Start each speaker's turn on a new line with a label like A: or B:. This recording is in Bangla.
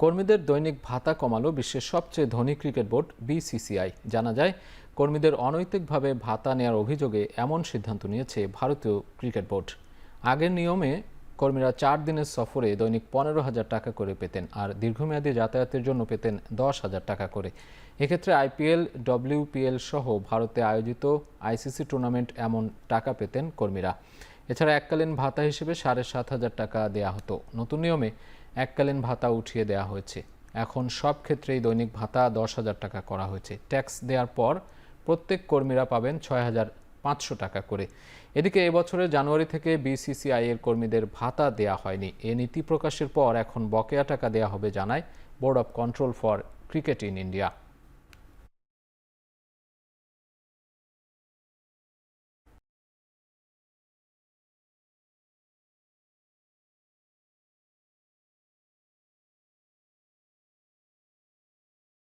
A: কর্মীদের দৈনিক ভাতা কমালো বিশ্বের সবচেয়ে ধনী ক্রিকেট বোর্ড বিসিসিআই। জানা যায়, কর্মীদের অনৈতিকভাবে ভাতা নেওয়ার অভিযোগে এমন সিদ্ধান্ত নিয়েছে ভারতীয় ক্রিকেট বোর্ড। আগের নিয়মে কর্মীরা 4 দিনের সফরে দৈনিক 15,000 টাকা করে পেতেন, আর দীর্ঘমেয়াদী যাতায়াতের জন্য পেতেন 10,000 টাকা করে। এক্ষেত্রে আইপিএল, ডব্লিউপিএল সহ ভারতে আয়োজিত আইসিসি টুর্নামেন্ট এমন টাকা পেতেন কর্মীরা। এছাড়া এককালীন ভাতা হিসেবে 7,500 টাকা দেয়া হতো। নতুন নিয়মে এককালীন ভাতা উঠিয়ে দেওয়া হয়েছে। এখন সব ক্ষেত্রেই দৈনিক ভাতা 10,000 টাকা করা হয়েছে। ট্যাক্স দেওয়ার পর প্রত্যেক কর্মীরা পাবেন 6,500 টাকা করে। এদিকে এবছরের জানুয়ারি থেকে বিসিসিআই এর কর্মীদের ভাতা দেয়া হয়নি। এ নীতি প্রকাশের পর এখন বকেয়া টাকা দেয়া হবে জানায় board of control for cricket in India.